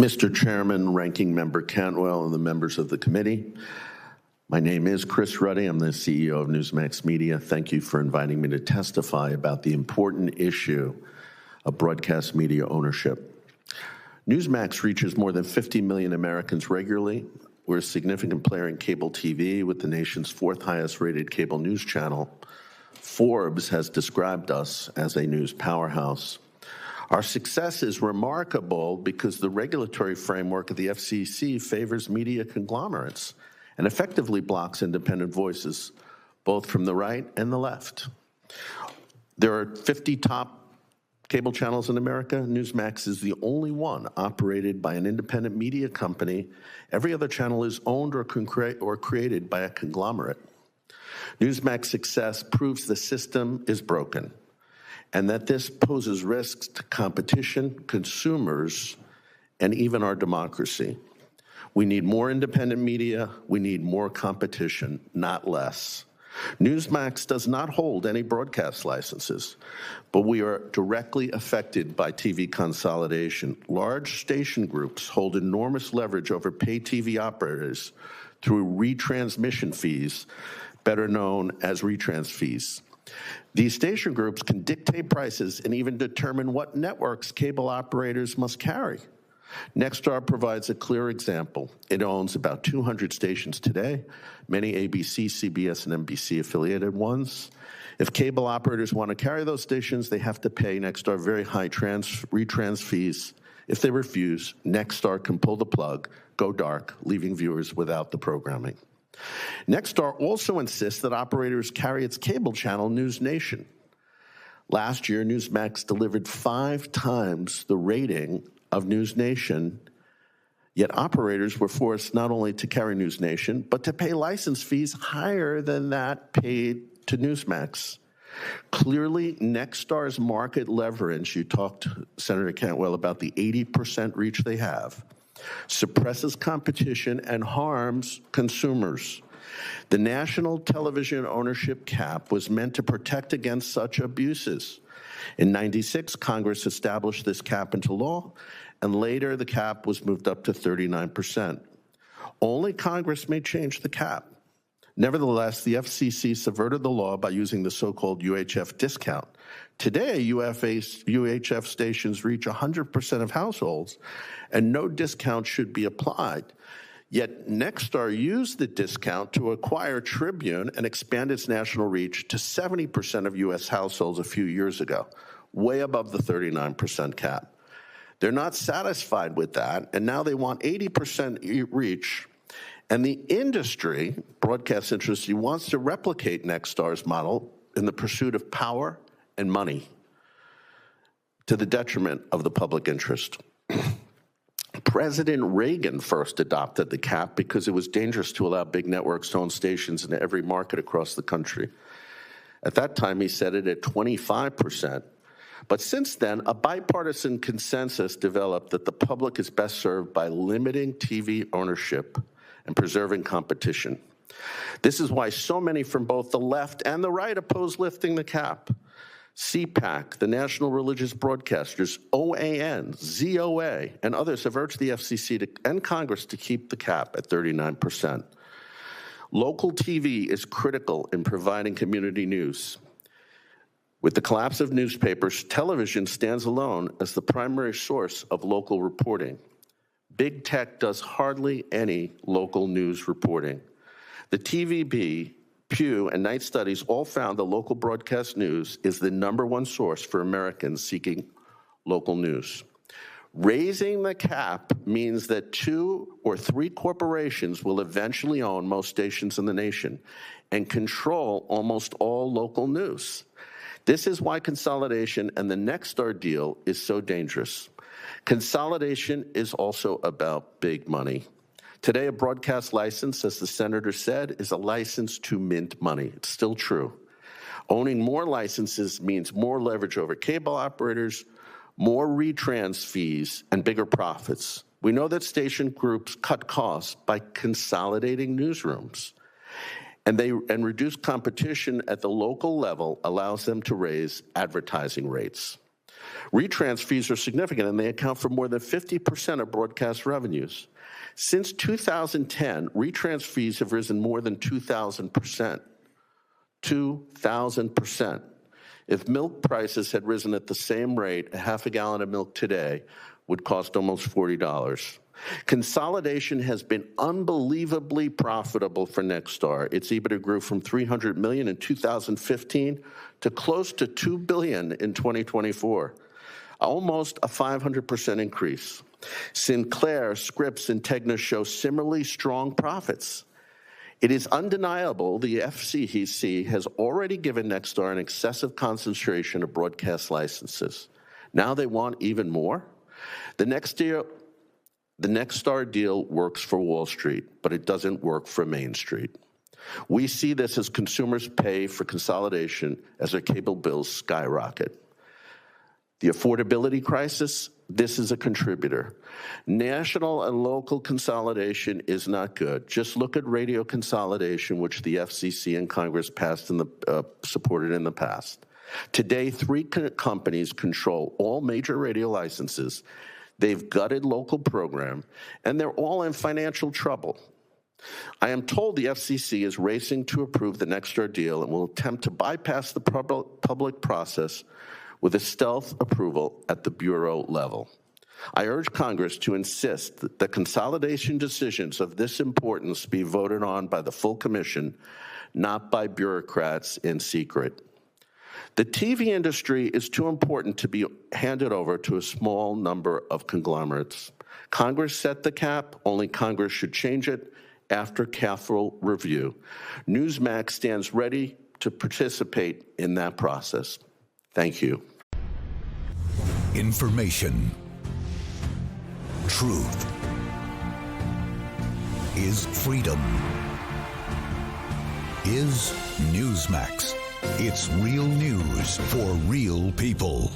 Mr. Chairman, Ranking Member Cantwell, and the members of the committee, my name is Chris Ruddy. I'm the CEO of NEWSMAX Media. Thank you for inviting me to testify about the important issue of broadcast media ownership. NEWSMAX reaches more than 50 million Americans regularly. We're a significant player in cable TV with the nation's fourth highest rated cable news channel. Forbes has described us as a news powerhouse. Our success is remarkable because the regulatory framework of the FCC favors media conglomerates and effectively blocks independent voices, both from the right and the left. There are 50 top cable channels in America. NEWSMAX is the only one operated by an independent media company. Every other channel is owned or created by a conglomerate. NEWSMAX success proves the system is broken, and that this poses risks to competition, consumers, and even our democracy. We need more independent media. We need more competition, not less. NEWSMAX does not hold any broadcast licenses, but we are directly affected by TV consolidation. Large station groups hold enormous leverage over pay TV operators through retransmission fees, better known as retrans fees. These station groups can dictate prices and even determine what networks cable operators must carry. Nexstar provides a clear example. It owns about 200 stations today, many ABC, CBS, and NBC affiliated ones. If cable operators want to carry those stations, they have to pay Nexstar very high retrans fees. If they refuse, Nexstar can pull the plug, go dark, leaving viewers without the programming. Nexstar also insists that operators carry its cable channel, News Nation. Last year, NEWSMAX delivered 5 times the rating of News Nation, yet operators were forced not only to carry News Nation, but to pay license fees higher than that paid to NEWSMAX. Clearly, Nexstar's market leverage, you talked, Senator Cantwell, about the 80% reach they have, suppresses competition and harms consumers. The national television ownership cap was meant to protect against such abuses. In '96, Congress established this cap into law, and later the cap was moved up to 39%. Only Congress may change the cap. Nevertheless, the FCC subverted the law by using the so-called UHF discount. Today, UHF stations reach 100% of households, and no discount should be applied. Yet Nexstar used the discount to acquire Tribune and expand its national reach to 70% of U.S. households a few years ago, way above the 39% cap. They're not satisfied with that, and now they want 80% reach. And the industry, broadcast industry, wants to replicate Nexstar's model in the pursuit of power and money to the detriment of the public interest. President Reagan first adopted the cap because it was dangerous to allow big networks to own stations in every market across the country. At that time, he set it at 25%. But since then, a bipartisan consensus developed that the public is best served by limiting TV ownership and preserving competition. This is why so many from both the left and the right oppose lifting the cap. CPAC, the National Religious Broadcasters, OAN, ZOA, and others have urged the FCC and Congress to keep the cap at 39%. Local TV is critical in providing community news. With the collapse of newspapers, television stands alone as the primary source of local reporting. Big tech does hardly any local news reporting. The TVB, Pew, and Knight studies all found that local broadcast news is the #1 source for Americans seeking local news. Raising the cap means that 2 or 3 corporations will eventually own most stations in the nation and control almost all local news. This is why consolidation and the Nexstar deal is so dangerous. Consolidation is also about big money. Today, a broadcast license, as the senator said, is a license to mint money. It's still true. Owning more licenses means more leverage over cable operators, more retrans fees, and bigger profits. We know that station groups cut costs by consolidating newsrooms, and reduced competition at the local level allows them to raise advertising rates. Retrans fees are significant, and they account for more than 50% of broadcast revenues. Since 2010, retrans fees have risen more than 2,000%. 2,000%. If milk prices had risen at the same rate, a half a gallon of milk today would cost almost $40. Consolidation has been unbelievably profitable for Nexstar. Its EBITDA grew from $300 million in 2015 to close to $2 billion in 2024, almost a 500% increase. Sinclair, Scripps, and Tegna show similarly strong profits. It is undeniable the FCC has already given Nexstar an excessive concentration of broadcast licenses. Now they want even more? The Nexstar deal works for Wall Street, but it doesn't work for Main Street. We see this as consumers pay for consolidation as their cable bills skyrocket. The affordability crisis, this is a contributor. National and local consolidation is not good. Just look at radio consolidation, which the FCC and Congress supported in the past. Today, 3 companies control all major radio licenses. They've gutted local program, and they're all in financial trouble. I am told the FCC is racing to approve the Nexstar deal and will attempt to bypass the public process with a stealth approval at the bureau level. I urge Congress to insist that the consolidation decisions of this importance be voted on by the full commission, not by bureaucrats in secret. The TV industry is too important to be handed over to a small number of conglomerates. Congress set the cap, only Congress should change it after careful review. NEWSMAX stands ready to participate in that process. Thank you. Information. Truth is freedom. Is NEWSMAX. It's real news for real people.